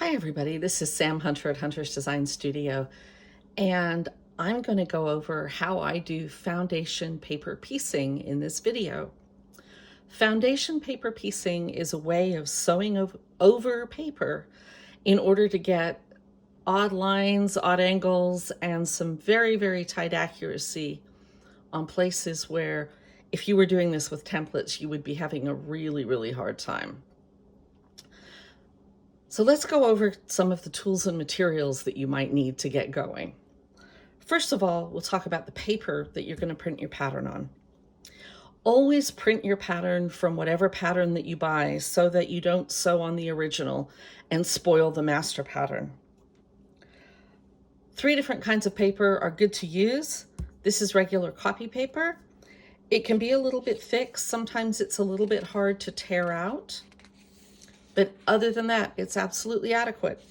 Hi everybody, this is Sam Hunter at Hunter's Design Studio, and I'm going to go over how I do foundation paper piecing in this video. Foundation paper piecing is a way of sewing over paper in order to get odd lines, odd angles, and some very tight accuracy on places where if you were doing this with templates, you would be having a really hard time. So let's go over some of the tools and materials that you might need to get going. First of all, we'll talk about the paper that you're going to print your pattern on. Always print your pattern from whatever pattern that you buy so that you don't sew on the original and spoil the master pattern. 3 different kinds of paper are good to use. This is regular copy paper. It can be a little bit thick. Sometimes it's a little bit hard to tear out. But other than that, it's absolutely adequate.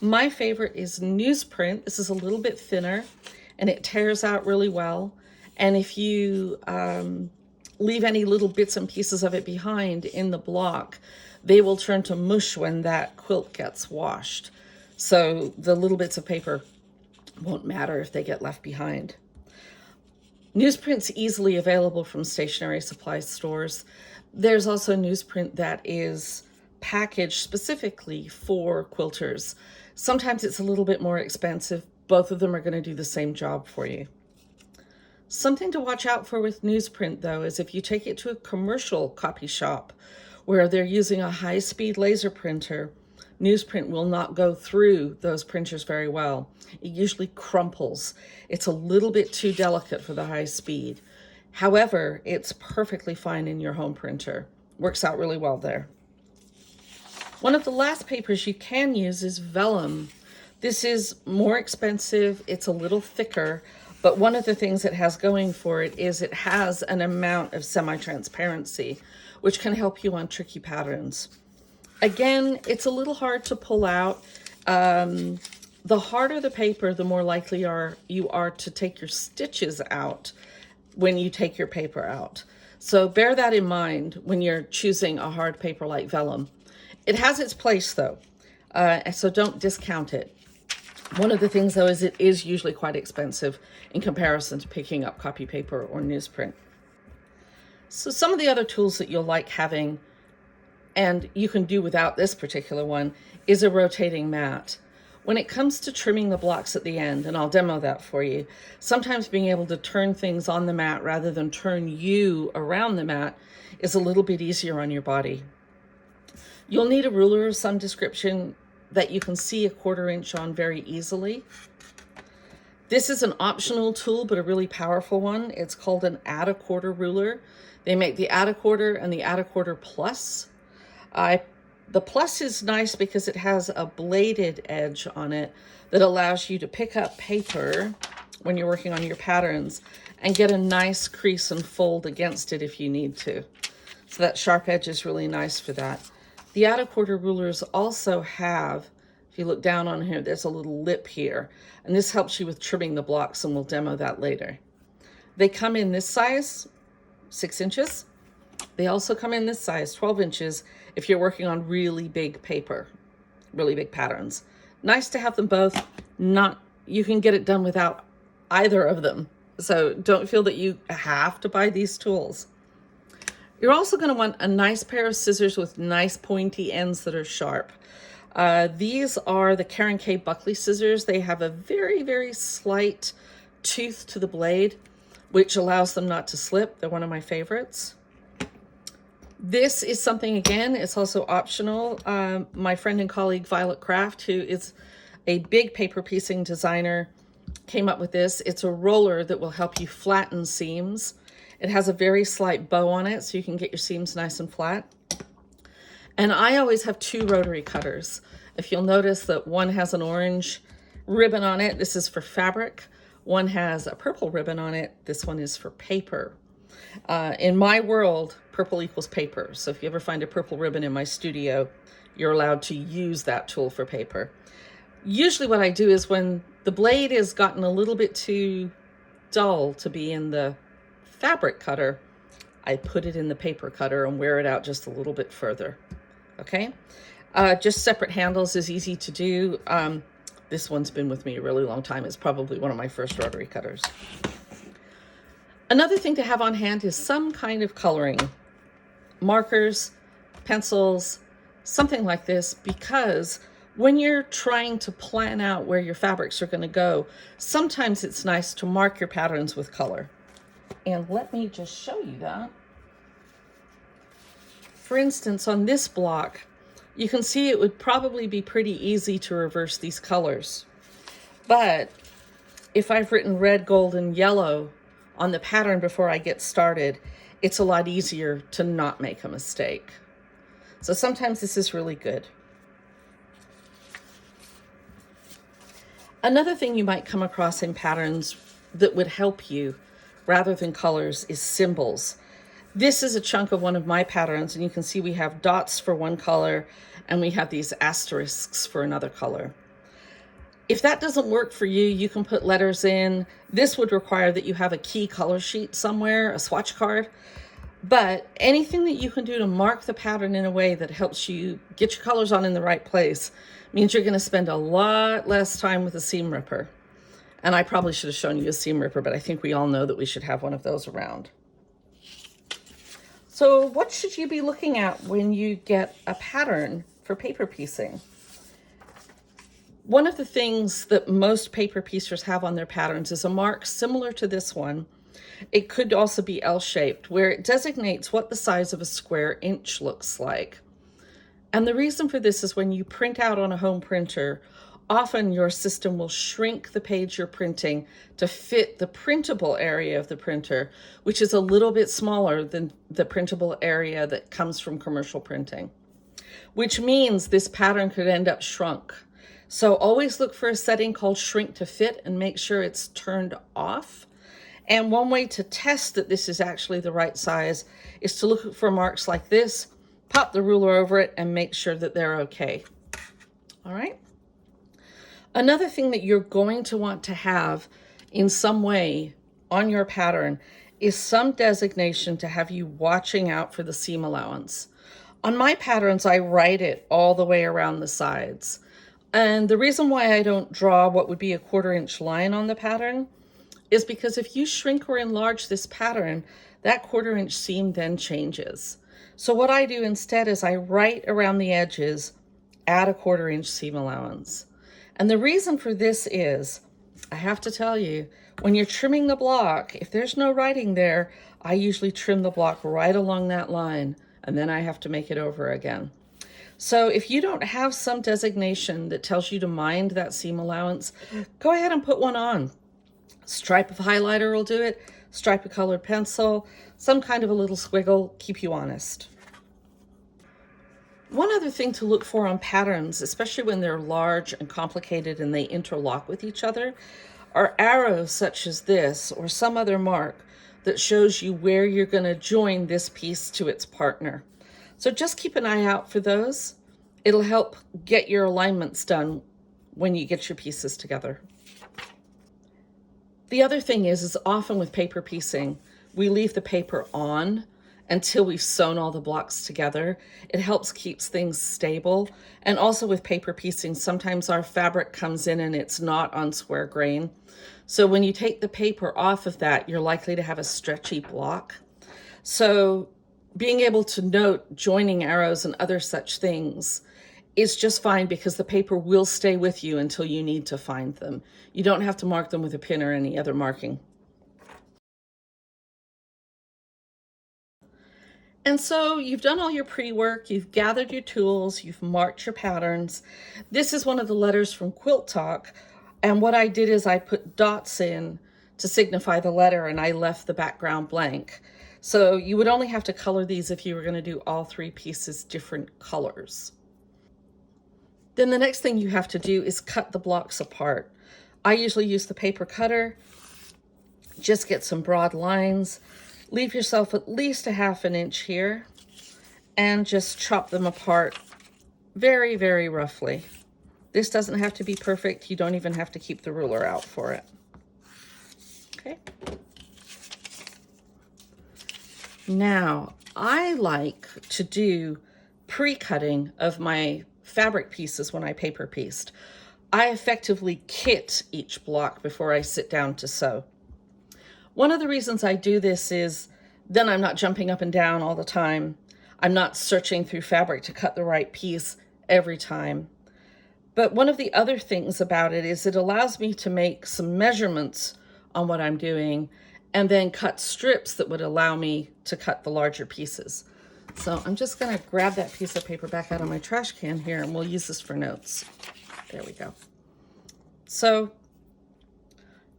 My favorite is newsprint. This is a little bit thinner and it tears out really well. And if you leave any little bits and pieces of it behind in the block, they will turn to mush when that quilt gets washed. So the little bits of paper won't matter if they get left behind. Newsprint's easily available from stationery supply stores. There's also newsprint that is packaged specifically for quilters. Sometimes it's a little bit more expensive. Both of them are going to do the same job for you. Something to watch out for with newsprint, though, is if you take it to a commercial copy shop where they're using a high-speed laser printer, newsprint will not go through those printers very well. It usually crumples. It's a little bit too delicate for the high speed. However, it's perfectly fine in your home printer. Works out really well there. One of the last papers you can use is vellum. This is more expensive. It's a little thicker, but one of the things it has going for it is it has an amount of semi-transparency, which can help you on tricky patterns. Again, it's a little hard to pull out. The harder the paper, the more likely you are to take your stitches out when you take your paper out. So bear that in mind when you're choosing a hard paper like vellum. It has its place though, so don't discount it. One of the things though is it is usually quite expensive in comparison to picking up copy paper or newsprint. So some of the other tools that you'll like having, and you can do without this particular one, is a rotating mat. When it comes to trimming the blocks at the end, and I'll demo that for you, sometimes being able to turn things on the mat rather than turn you around the mat is a little bit easier on your body. You'll need a ruler of some description that you can see a 1/4 inch on very easily. This is an optional tool, but a really powerful one. It's called an add a 1/4 ruler. They make the add a 1/4 and the add a 1/4 plus. The plus is nice because it has a bladed edge on it that allows you to pick up paper when you're working on your patterns and get a nice crease and fold against it if you need to. So that sharp edge is really nice for that. The add a 1/4 rulers also have, if you look down on here, there's a little lip here, and this helps you with trimming the blocks, and we'll demo that later. They come in this size, 6 inches. They also come in this size, 12 inches, if you're working on really big paper, really big patterns. Nice to have them both. You can get it done without either of them. So don't feel that you have to buy these tools. You're also going to want a nice pair of scissors with nice pointy ends that are sharp. These are the Karen K Buckley scissors. They have a very slight tooth to the blade, which allows them not to slip. They're one of my favorites. This is something, again, it's also optional. My friend and colleague Violet Craft, who is a big paper piecing designer, came up with this. It's a roller that will help you flatten seams. It has a very slight bow on it, so you can get your seams nice and flat. And I always have 2 rotary cutters. If you'll notice that one has an orange ribbon on it, this is for fabric. One has a purple ribbon on it, this one is for paper. In my world, purple equals paper. So if you ever find a purple ribbon in my studio, you're allowed to use that tool for paper. Usually what I do is when the blade has gotten a little bit too dull to be in the fabric cutter, I put it in the paper cutter and wear it out just a little bit further. Okay? Just separate handles is easy to do. This one's been with me a really long time. It's probably one of my first rotary cutters. Another thing to have on hand is some kind of coloring. Markers, pencils, something like this, because when you're trying to plan out where your fabrics are going to go, sometimes it's nice to mark your patterns with color. And let me just show you that. For instance, on this block, you can see it would probably be pretty easy to reverse these colors. But if I've written red, gold, and yellow on the pattern before I get started, it's a lot easier to not make a mistake. So sometimes this is really good. Another thing you might come across in patterns that would help you rather than colors is symbols. This is a chunk of one of my patterns, and you can see we have dots for one color and we have these asterisks for another color. If that doesn't work for you, you can put letters in. This would require that you have a key color sheet somewhere, a swatch card. But anything that you can do to mark the pattern in a way that helps you get your colors on in the right place means you're going to spend a lot less time with a seam ripper. And I probably should have shown you a seam ripper, but I think we all know that we should have one of those around. So what should you be looking at when you get a pattern for paper piecing? One of the things that most paper piecers have on their patterns is a mark similar to this one. It could also be L-shaped, where it designates what the size of a square inch looks like. And the reason for this is when you print out on a home printer, often your system will shrink the page you're printing to fit the printable area of the printer, which is a little bit smaller than the printable area that comes from commercial printing, which means this pattern could end up shrunk. So always look for a setting called shrink to fit and make sure it's turned off. And one way to test that this is actually the right size is to look for marks like this, pop the ruler over it, and make sure that they're okay. All right. Another thing that you're going to want to have in some way on your pattern is some designation to have you watching out for the seam allowance. On my patterns, I write it all the way around the sides. And the reason why I don't draw what would be a 1/4 inch line on the pattern is because if you shrink or enlarge this pattern, that 1/4 inch seam then changes. So what I do instead is I write around the edges, add a 1/4 inch seam allowance. And the reason for this is, I have to tell you, when you're trimming the block, if there's no writing there, I usually trim the block right along that line, and then I have to make it over again. So if you don't have some designation that tells you to mind that seam allowance, go ahead and put one on. Stripe of highlighter will do it, stripe of colored pencil, some kind of a little squiggle, keep you honest. One other thing to look for on patterns, especially when they're large and complicated and they interlock with each other, are arrows such as this or some other mark that shows you where you're going to join this piece to its partner. So just keep an eye out for those. It'll help get your alignments done when you get your pieces together. The other thing is often with paper piecing, we leave the paper on until we've sewn all the blocks together. It helps keeps things stable. And also with paper piecing, sometimes our fabric comes in and it's not on square grain. So when you take the paper off of that, you're likely to have a stretchy block. So being able to note joining arrows and other such things is just fine because the paper will stay with you until you need to find them. You don't have to mark them with a pin or any other marking. And so you've done all your pre-work, you've gathered your tools, you've marked your patterns. This is one of the letters from Quilt Talk. And what I did is I put dots in to signify the letter and I left the background blank. So you would only have to color these if you were going to do all 3 pieces different colors. Then the next thing you have to do is cut the blocks apart. I usually use the paper cutter, just get some broad lines, leave yourself at least a 1/2 inch here, and just chop them apart very, very roughly. This doesn't have to be perfect. You don't even have to keep the ruler out for it. Okay. Now, I like to do pre-cutting of my fabric pieces when I paper pieced. I effectively kit each block before I sit down to sew. One of the reasons I do this is then I'm not jumping up and down all the time. I'm not searching through fabric to cut the right piece every time. But one of the other things about it is it allows me to make some measurements on what I'm doing and then cut strips that would allow me to cut the larger pieces. So I'm just gonna grab that piece of paper back out of my trash can here, and we'll use this for notes. There we go. So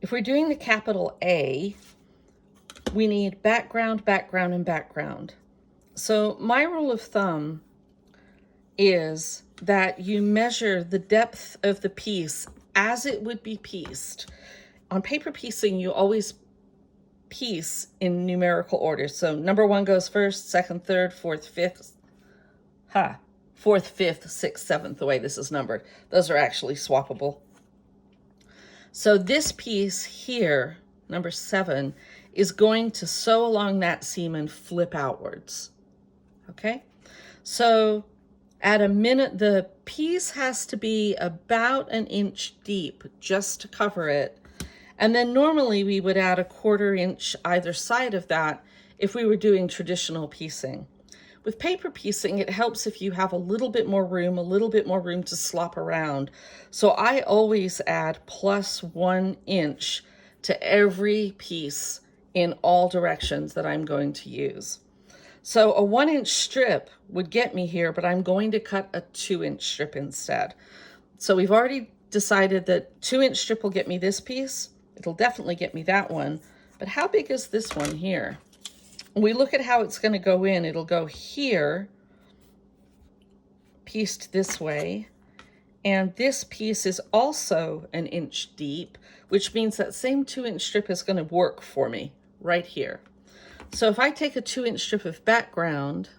if we're doing the capital A, we need background, background, and background. So my rule of thumb is that you measure the depth of the piece as it would be pieced. On paper piecing, you always piece in numerical order. So number 1 goes first, second, third, fourth, fifth. Fourth, fifth, sixth, seventh, the way this is numbered. Those are actually swappable. So this piece here, number 7, is going to sew along that seam and flip outwards. Okay? So at a minute, the piece has to be about an inch deep just to cover it. And then normally we would add a 1/4 inch either side of that if we were doing traditional piecing. With paper piecing, it helps if you have a little bit more room to slop around. So I always add +1 inch to every piece in all directions that I'm going to use. So a 1 inch strip would get me here, but I'm going to cut a 2 inch strip instead. So we've already decided that 2 inch strip will get me this piece. It'll definitely get me that one. But how big is this one here? When we look at how it's going to go in, it'll go here, pieced this way. And this piece is also an inch deep, which means that same 2 inch strip is going to work for me right here. So if I take a 2 inch strip of background,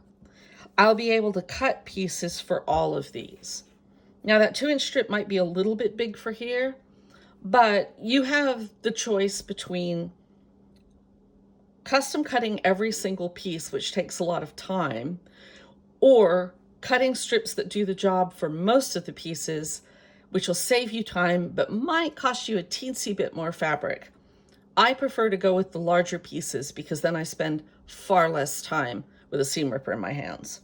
I'll be able to cut pieces for all of these. Now that 2 inch strip might be a little bit big for here, but you have the choice between custom cutting every single piece, which takes a lot of time, or cutting strips that do the job for most of the pieces, which will save you time, but might cost you a teensy bit more fabric. I prefer to go with the larger pieces because then I spend far less time with a seam ripper in my hands.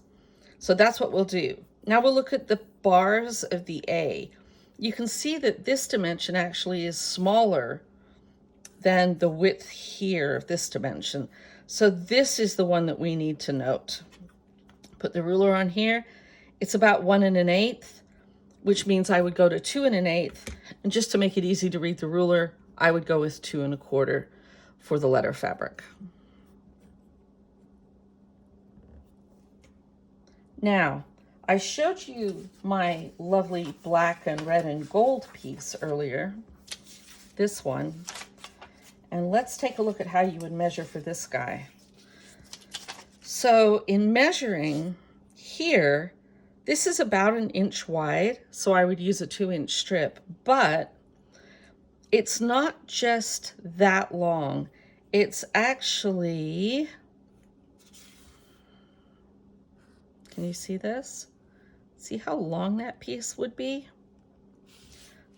So that's what we'll do. Now we'll look at the bars of the A. You can see that this dimension actually is smaller than the width here of this dimension. So this is the one that we need to note. Put the ruler on here. It's about 1 1/8, which means I would go to 2 1/8. And just to make it easy to read the ruler, I would go with 2 1/4 for the letter fabric. Now, I showed you my lovely black and red and gold piece earlier, this one. And let's take a look at how you would measure for this guy. So in measuring here, this is about an inch wide, so I would use a 2 inch strip, but it's not just that long. It's actually, can you see this? See how long that piece would be?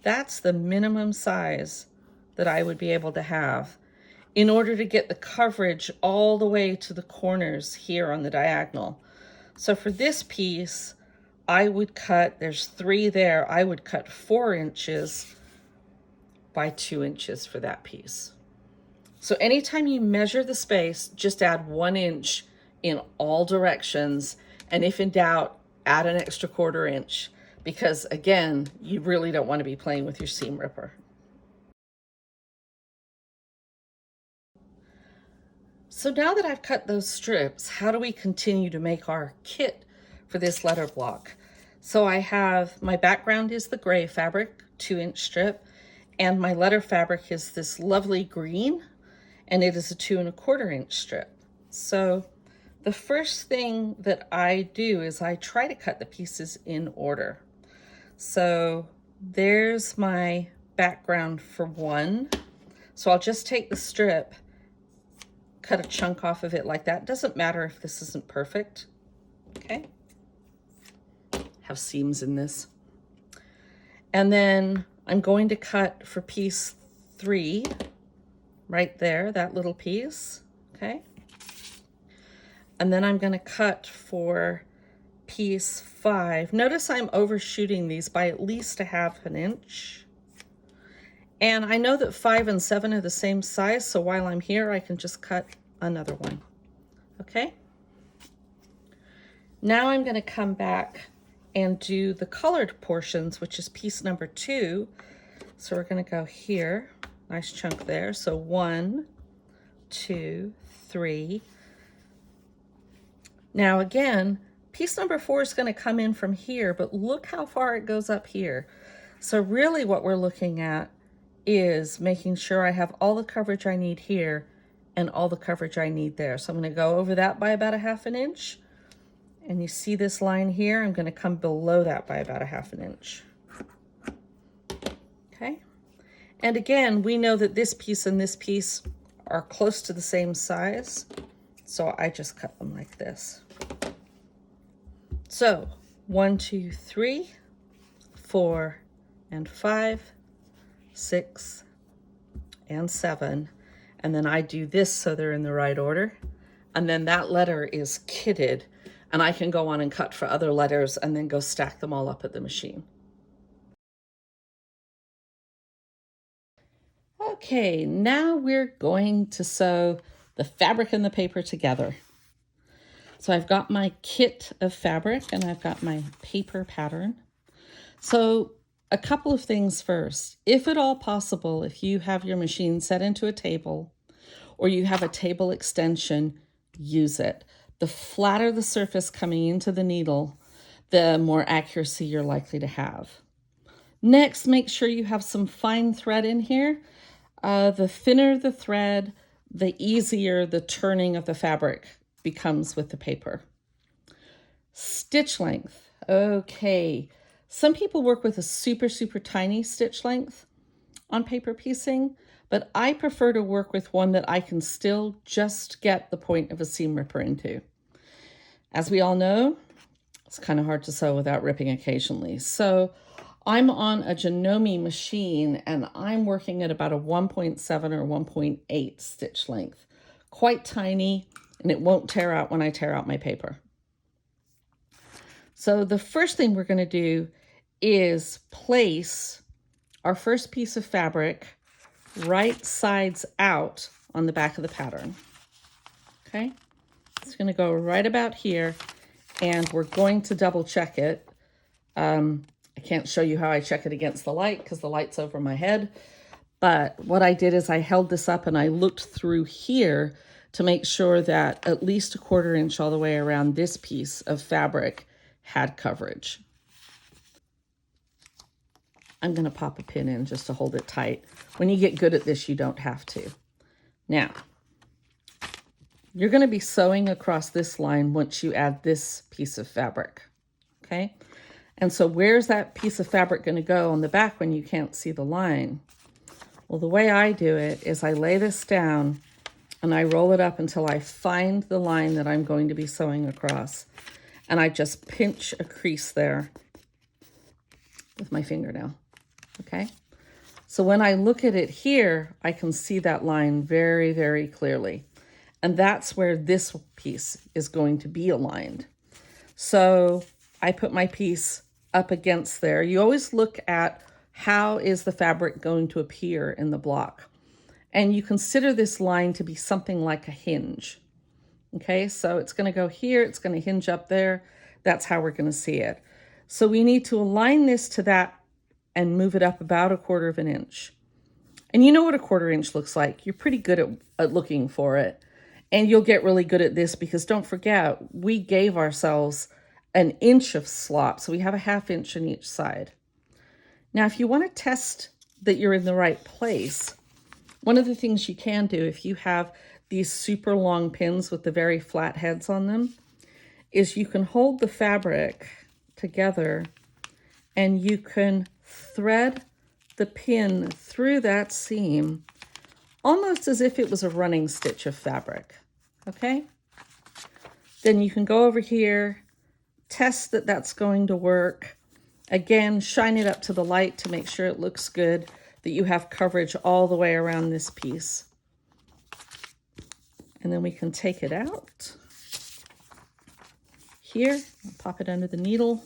That's the minimum size that I would be able to have in order to get the coverage all the way to the corners here on the diagonal. So for this piece, I would cut, there's 3 there, I would cut 4 inches by 2 inches for that piece. So anytime you measure the space, just add 1 inch in all directions, and if in doubt, add an extra 1/4 inch, because again, you really don't want to be playing with your seam ripper. So now that I've cut those strips, how do we continue to make our kit for this letter block? So I have, my background is the gray fabric, 2 inch strip, and my letter fabric is this lovely green, and it is a 2 1/4 inch strip. So the first thing that I do is I try to cut the pieces in order. So there's my background for 1. So I'll just take the strip, cut a chunk off of it like that. Doesn't matter if this isn't perfect, okay? have seams in this. And then I'm going to cut for piece 3, right there, that little piece, okay? And then I'm gonna cut for piece 5. Notice I'm overshooting these by at least a ½ inch. And I know that 5 and 7 are the same size, so while I'm here, I can just cut another one, okay? Now I'm gonna come back and do the colored portions, which is piece number 2. So we're gonna go here, nice chunk there. So 1, 2, 3. Now again, piece number 4 is gonna come in from here, but look how far it goes up here. So really what we're looking at is making sure I have all the coverage I need here and all the coverage I need there. So I'm gonna go over that by about a ½ inch. And you see this line here, I'm gonna come below that by about a ½ inch. Okay, and again, we know that this piece and this piece are close to the same size, so I just cut them like this. So 1, 2, 3, 4, and 5, 6, and 7, and then I do this so they're in the right order, and then that letter is kitted, and I can go on and cut for other letters and then go stack them all up at the machine. Okay, now we're going to sew the fabric and the paper together. So I've got my kit of fabric and I've got my paper pattern. So a couple of things first. If at all possible, if you have your machine set into a table or you have a table extension, use it. The flatter the surface coming into the needle, the more accuracy you're likely to have. Next, make sure you have some fine thread in here. The thinner the thread, the easier the turning of the fabric becomes with the paper. Stitch length. Okay, some people work with a super tiny stitch length on paper piecing, but I prefer to work with one that I can still just get the point of a seam ripper into. As we all know, it's kind of hard to sew without ripping occasionally. So I'm on a Janome machine and I'm working at about a 1.7 or 1.8 stitch length. Quite tiny, and it won't tear out when I tear out my paper. So the first thing we're going to do is place our first piece of fabric right sides out on the back of the pattern. Okay, it's going to go right about here, and we're going to double check it. I can't show you how I check it against the light because the light's over my head. But what I did is I held this up and I looked through here to make sure that at least a 1/4 inch all the way around this piece of fabric had coverage. I'm going to pop a pin in just to hold it tight. When you get good at this, you don't have to. Now, you're going to be sewing across this line once you add this piece of fabric, okay? And so where's that piece of fabric going to go on the back when you can't see the line? Well, the way I do it is I lay this down and I roll it up until I find the line that I'm going to be sewing across. And I just pinch a crease there with my fingernail, okay? So when I look at it here, I can see that line very clearly. And that's where this piece is going to be aligned. So I put my piece up against there. You always look at how is the fabric going to appear in the block. And you consider this line to be something like a hinge. Okay, so it's going to go here, it's going to hinge up there. That's how we're going to see it. So we need to align this to that and move it up about a 1/4 inch. And you know what a 1/4 inch looks like. You're pretty good at looking for it. And you'll get really good at this because don't forget, we gave ourselves an inch of slop. So we have a 1/2 inch on each side. Now, if you want to test that you're in the right place, one of the things you can do if you have these super long pins with the very flat heads on them is you can hold the fabric together and you can thread the pin through that seam almost as if it was a running stitch of fabric, okay? Then you can go over here, Test that that's going to work. Again, shine it up to the light to make sure it looks good, that you have coverage all the way around this piece. And then we can take it out. Here, I'll pop it under the needle.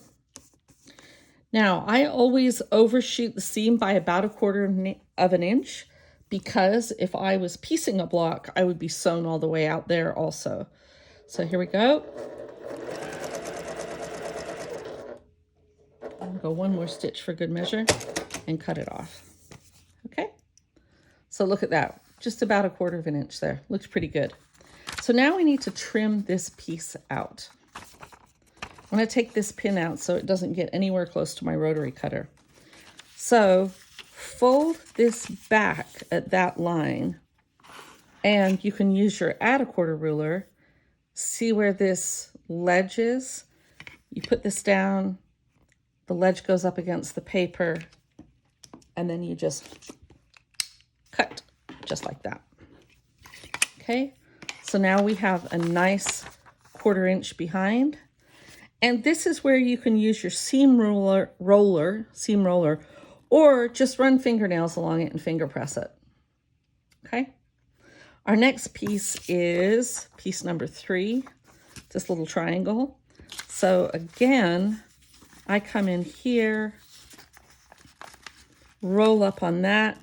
Now, I always overshoot the seam by about 1/4 of an inch, because if I was piecing a block, I would be sewn all the way out there also. So here we go. I'll go one more stitch for good measure and cut it off. Okay, so look at that, just about 1/4 of an inch there. Looks pretty good. So now we need to trim this piece out. I'm going to take this pin out so it doesn't get anywhere close to my rotary cutter. So fold this back at that line, and you can use your add 1/4 ruler. See where this ledge is? You put this down, the ledge goes up against the paper, and then you just cut just like that. Okay, so now we have a nice 1/4 inch behind. And this is where you can use your seam roller, or just run fingernails along it and finger press it. Okay. Our next piece is piece number 3, this little triangle. So again, I come in here, roll up on that,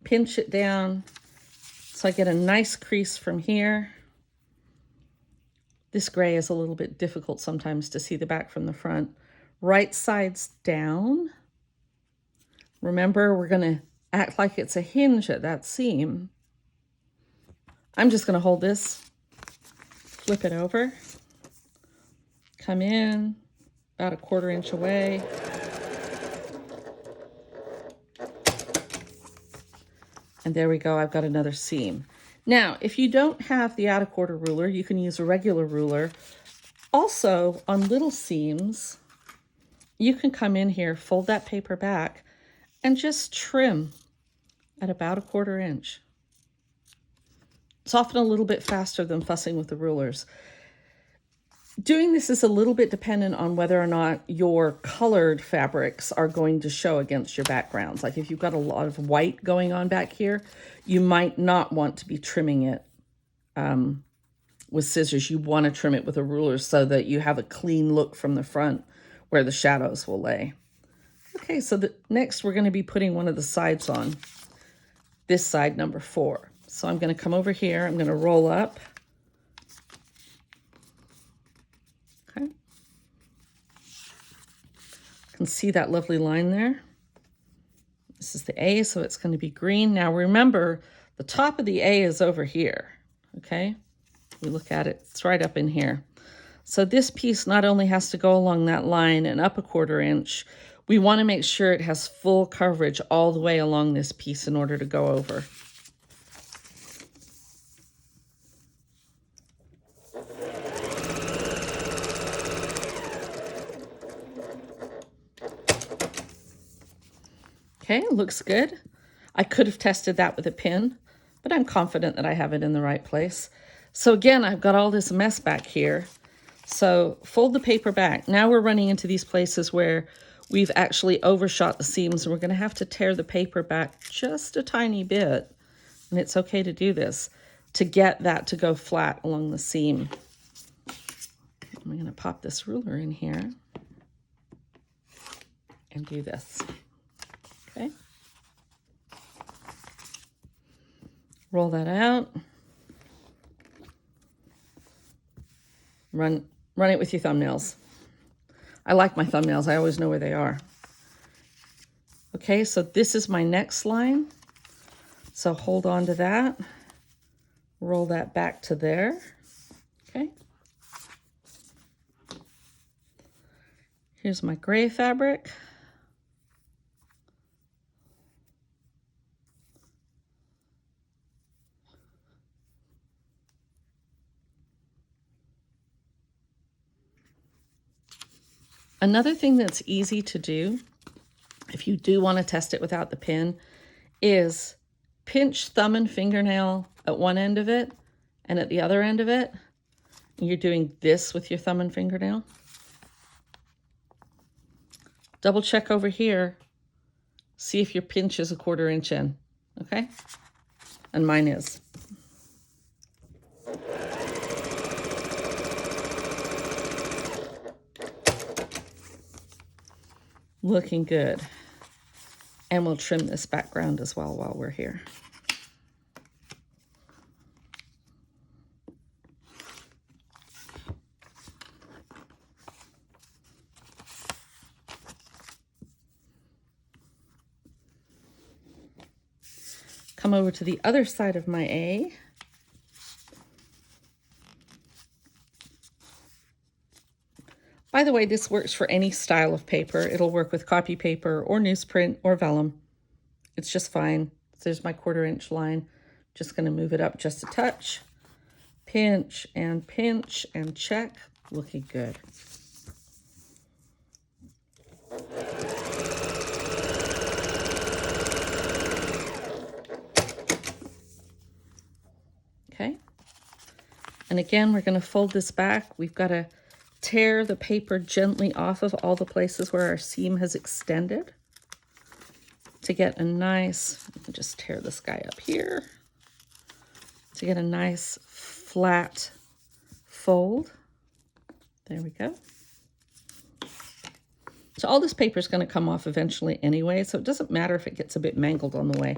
pinch it down, so I get a nice crease from here. This gray is a little bit difficult sometimes to see the back from the front. Right side's down. Remember, we're going to act like it's a hinge at that seam. I'm just going to hold this, flip it over, come in about 1/4 inch away. And there we go, I've got another seam. Now, if you don't have the add 1/4 ruler, you can use a regular ruler. Also, on little seams, you can come in here, fold that paper back, and just trim at about 1/4 inch. It's often a little bit faster than fussing with the rulers. Doing this is a little bit dependent on whether or not your colored fabrics are going to show against your backgrounds. Like if you've got a lot of white going on back here, you might not want to be trimming it with scissors. You want to trim it with a ruler so that you have a clean look from the front where the shadows will lay. Okay, so next we're going to be putting one of the sides on, this side number 4. So I'm going to come over here, I'm going to roll up. Okay. You can see that lovely line there. This is the A, so it's going to be green. Now remember, the top of the A is over here, okay? We look at it, it's right up in here. So this piece not only has to go along that line and up 1/4 inch, we want to make sure it has full coverage all the way along this piece in order to go over. Okay, looks good. I could have tested that with a pin, but I'm confident that I have it in the right place. So again, I've got all this mess back here. So fold the paper back. Now we're running into these places where we've actually overshot the seams, and we're going to have to tear the paper back just a tiny bit. And it's okay to do this to get that to go flat along the seam. I'm going to pop this ruler in here and do this. Okay. Roll that out. Run it with your thumbnails. I like my thumbnails. I always know where they are. Okay, so this is my next line. So hold on to that. Roll that back to there. Okay. Here's my gray fabric. Another thing that's easy to do, if you do want to test it without the pin, is pinch thumb and fingernail at one end of it, and at the other end of it, you're doing this with your thumb and fingernail. Double check over here. See if your pinch is 1/4 inch in, okay? And mine is. Looking good. And we'll trim this background as well while we're here. Come over to the other side of my A. By the way, this works for any style of paper. It'll work with copy paper or newsprint or vellum. It's just fine. There's my 1/4 inch line. Just going to move it up just a touch. Pinch and check. Looking good. Okay. And again, we're going to fold this back. We've got to tear the paper gently off of all the places where our seam has extended to get a nice, just tear this guy up here, to get a nice flat fold. There we go. So all this paper is going to come off eventually anyway, so it doesn't matter if it gets a bit mangled on the way.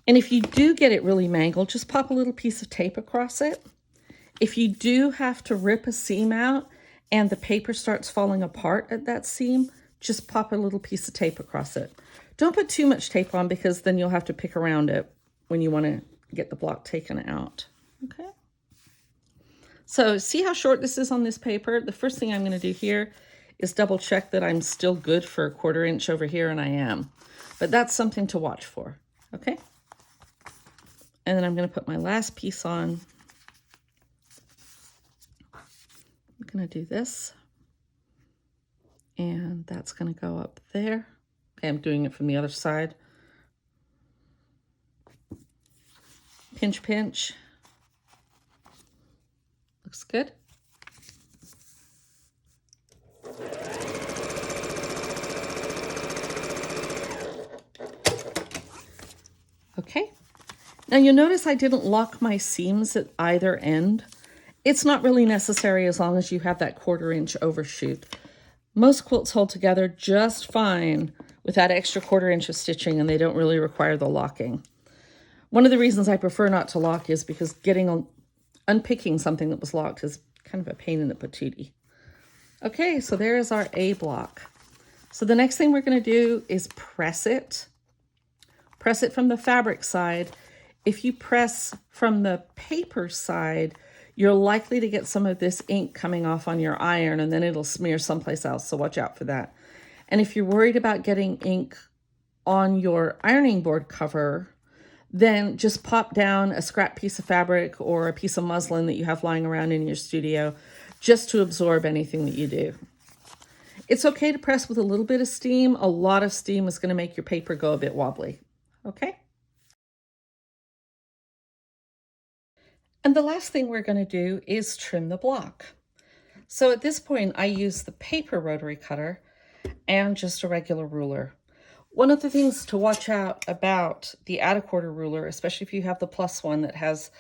And if you do get it really mangled, just pop a little piece of tape across it. If you do have to rip a seam out and the paper starts falling apart at that seam, just pop a little piece of tape across it. Don't put too much tape on because then you'll have to pick around it when you want to get the block taken out. Okay. So see how short this is on this paper? The first thing I'm going to do here is double check that I'm still good for 1/4 inch over here, and I am. But that's something to watch for. Okay. And then I'm going to put my last piece on. I'm going to do this, and that's going to go up there. Okay, I'm doing it from the other side. Pinch, pinch. Looks good. Okay. Now you'll notice I didn't lock my seams at either end. It's not really necessary as long as you have that 1/4 inch overshoot. Most quilts hold together just fine with that extra 1/4 inch of stitching, and they don't really require the locking. One of the reasons I prefer not to lock is because unpicking something that was locked is kind of a pain in the patootie. Okay, so there is our A block. So the next thing we're going to do is press it. Press it from the fabric side. If you press from the paper side, you're likely to get some of this ink coming off on your iron, and then it'll smear someplace else, so watch out for that. And if you're worried about getting ink on your ironing board cover, then just pop down a scrap piece of fabric or a piece of muslin that you have lying around in your studio just to absorb anything that you do. It's okay to press with a little bit of steam. A lot of steam is going to make your paper go a bit wobbly. Okay? And the last thing we're going to do is trim the block. So at this point, I use the paper rotary cutter and just a regular ruler. One of the things to watch out about the add a quarter ruler, especially if you have the plus one that has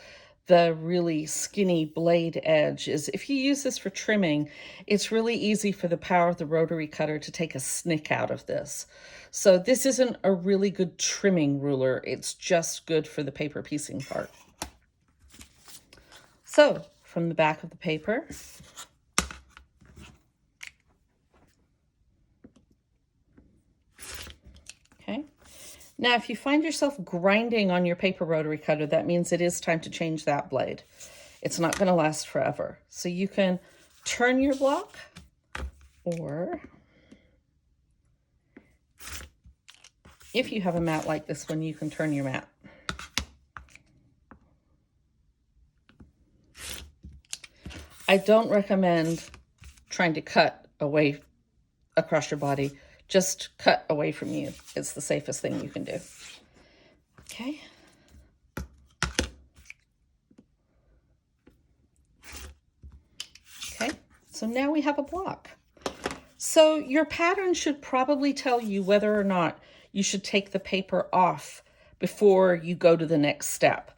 the really skinny blade edge, is if you use this for trimming, it's really easy for the power of the rotary cutter to take a snick out of this. So this isn't a really good trimming ruler. It's just good for the paper piecing part. So from the back of the paper, okay. Now, if you find yourself grinding on your paper rotary cutter, that means it is time to change that blade. It's not going to last forever. So you can turn your block, or if you have a mat like this one, you can turn your mat. I don't recommend trying to cut away across your body. Just cut away from you. It's the safest thing you can do. Okay. Okay, so now we have a block. So your pattern should probably tell you whether or not you should take the paper off before you go to the next step.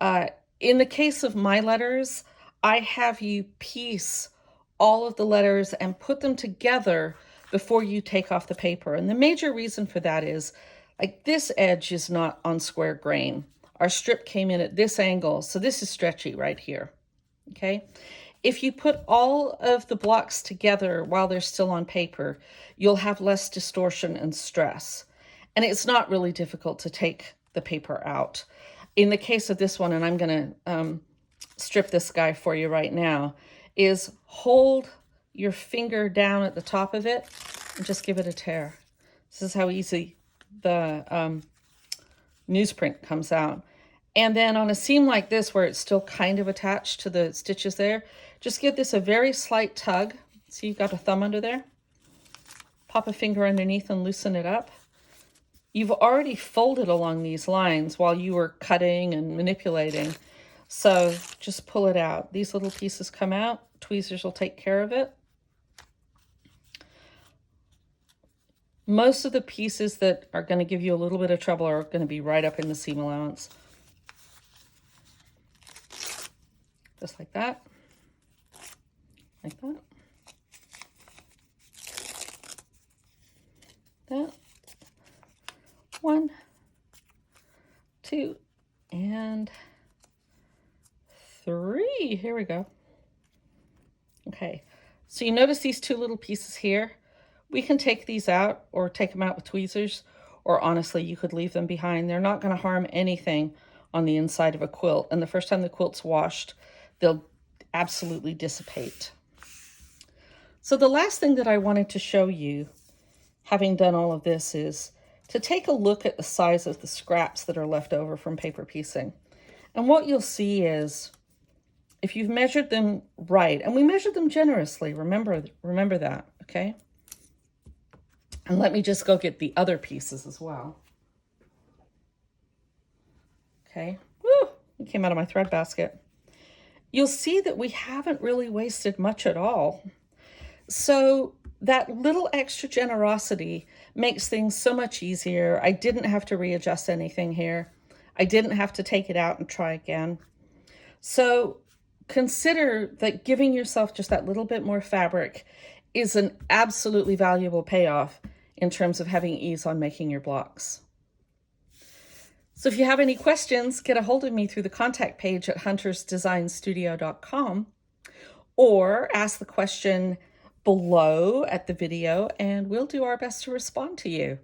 Uh, in the case of my letters, I have you piece all of the letters and put them together before you take off the paper. And the major reason for that is, like, this edge is not on square grain. Our strip came in at this angle, so this is stretchy right here, okay? If you put all of the blocks together while they're still on paper, you'll have less distortion and stress. And it's not really difficult to take the paper out. In the case of this one, and I'm going to strip this guy for you right now, is hold your finger down at the top of it and just give it a tear. This is how easy the newsprint comes out. And then on a seam like this, where it's still kind of attached to the stitches there, just give this a very slight tug. See, you've got a thumb under there. Pop a finger underneath and loosen it up. You've already folded along these lines while you were cutting and manipulating. So just pull it out. These little pieces come out. Tweezers will take care of it. Most of the pieces that are going to give you a little bit of trouble are going to be right up in the seam allowance. Just like that. Like that. That. 1, 2, and 3. Here we go. Okay, so you notice these two little pieces here? We can take these out or take them out with tweezers, or honestly, you could leave them behind. They're not going to harm anything on the inside of a quilt. And the first time the quilt's washed, they'll absolutely dissipate. So the last thing that I wanted to show you, having done all of this, is to take a look at the size of the scraps that are left over from paper piecing. And what you'll see is, if you've measured them right, and we measured them generously, remember that, okay? And let me just go get the other pieces as well. Okay, woo, it came out of my thread basket. You'll see that we haven't really wasted much at all. So that little extra generosity makes things so much easier. I didn't have to readjust anything here. I didn't have to take it out and try again. So consider that giving yourself just that little bit more fabric is an absolutely valuable payoff in terms of having ease on making your blocks. So if you have any questions, get a hold of me through the contact page at huntersdesignstudio.com, or ask the question below at the video and we'll do our best to respond to you.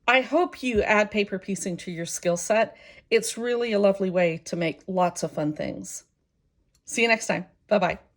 I hope you add paper piecing to your skill set. It's really a lovely way to make lots of fun things. See you next time. Bye-bye.